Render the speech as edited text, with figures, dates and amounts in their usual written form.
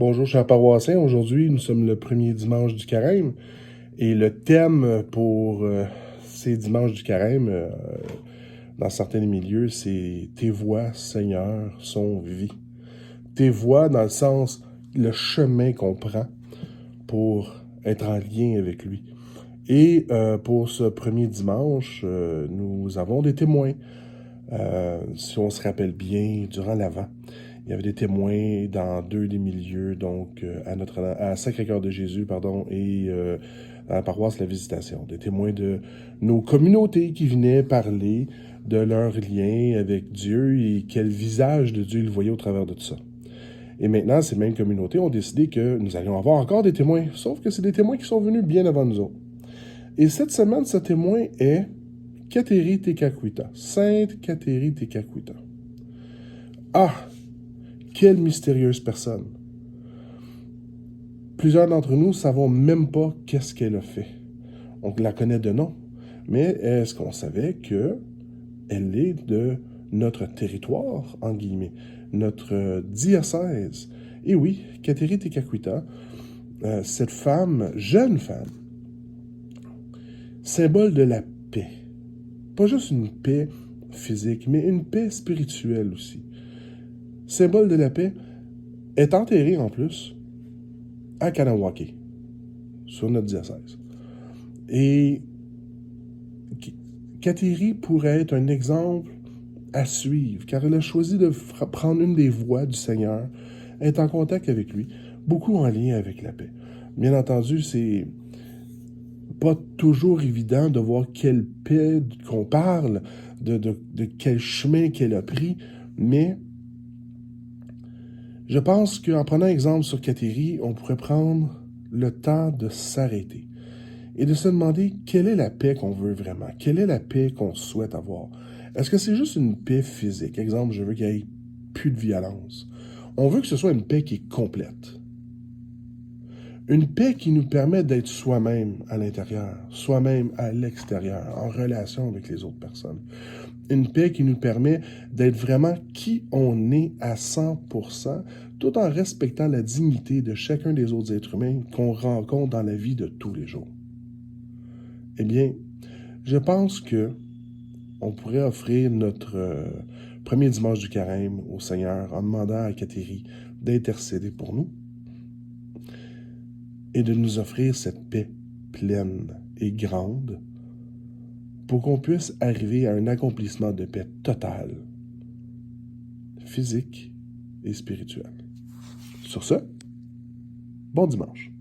Bonjour, chers paroissiens. Aujourd'hui, nous sommes le premier dimanche du carême et le thème pour ces dimanches du carême, dans certains milieux, c'est « Tes voies, Seigneur, sont vie ». Tes voies dans le sens, le chemin qu'on prend pour être en lien avec lui. Et pour ce premier dimanche, nous avons des témoins. Si on se rappelle bien, durant l'Avent, il y avait des témoins dans deux des milieux, donc à Sacré-Cœur de Jésus, pardon, et à la paroisse La Visitation. Des témoins de nos communautés qui venaient parler de leur lien avec Dieu et quel visage de Dieu ils voyaient au travers de tout ça. Et maintenant, ces mêmes communautés ont décidé que nous allions avoir encore des témoins, sauf que c'est des témoins qui sont venus bien avant nous autres. Et cette semaine, ce témoin est Kateri Tekakwitha, Sainte Kateri Tekakwitha. Ah! Quelle mystérieuse personne. Plusieurs d'entre nous ne savons même pas qu'est-ce qu'elle a fait. On la connaît de nom, mais est-ce qu'on savait qu'elle est de notre territoire, en guillemets, notre diocèse? Et oui, Kateri Tekakwitha, cette femme, jeune femme, symbole de la paix. Pas juste une paix physique, mais une paix spirituelle aussi. Symbole de la paix, est enterrée en plus à Kanawake, sur notre diocèse. Et Kateri pourrait être un exemple à suivre, car elle a choisi de prendre une des voies du Seigneur, être en contact avec lui, beaucoup en lien avec la paix. Bien entendu, c'est pas toujours évident de voir quelle paix qu'on parle, de quel chemin qu'elle a pris, mais je pense qu'en prenant exemple sur Kateri, on pourrait prendre le temps de s'arrêter et de se demander quelle est la paix qu'on veut vraiment, quelle est la paix qu'on souhaite avoir. Est-ce que c'est juste une paix physique? Exemple, je veux qu'il n'y ait plus de violence. On veut que ce soit une paix qui est complète. Une paix qui nous permet d'être soi-même à l'intérieur, soi-même à l'extérieur, en relation avec les autres personnes. Une paix qui nous permet d'être vraiment qui on est à 100%, tout en respectant la dignité de chacun des autres êtres humains qu'on rencontre dans la vie de tous les jours. Eh bien, je pense que on pourrait offrir notre premier dimanche du carême au Seigneur en demandant à Kateri d'intercéder pour nous et de nous offrir cette paix pleine et grande pour qu'on puisse arriver à un accomplissement de paix totale, physique et spirituelle. Sur ce, bon dimanche.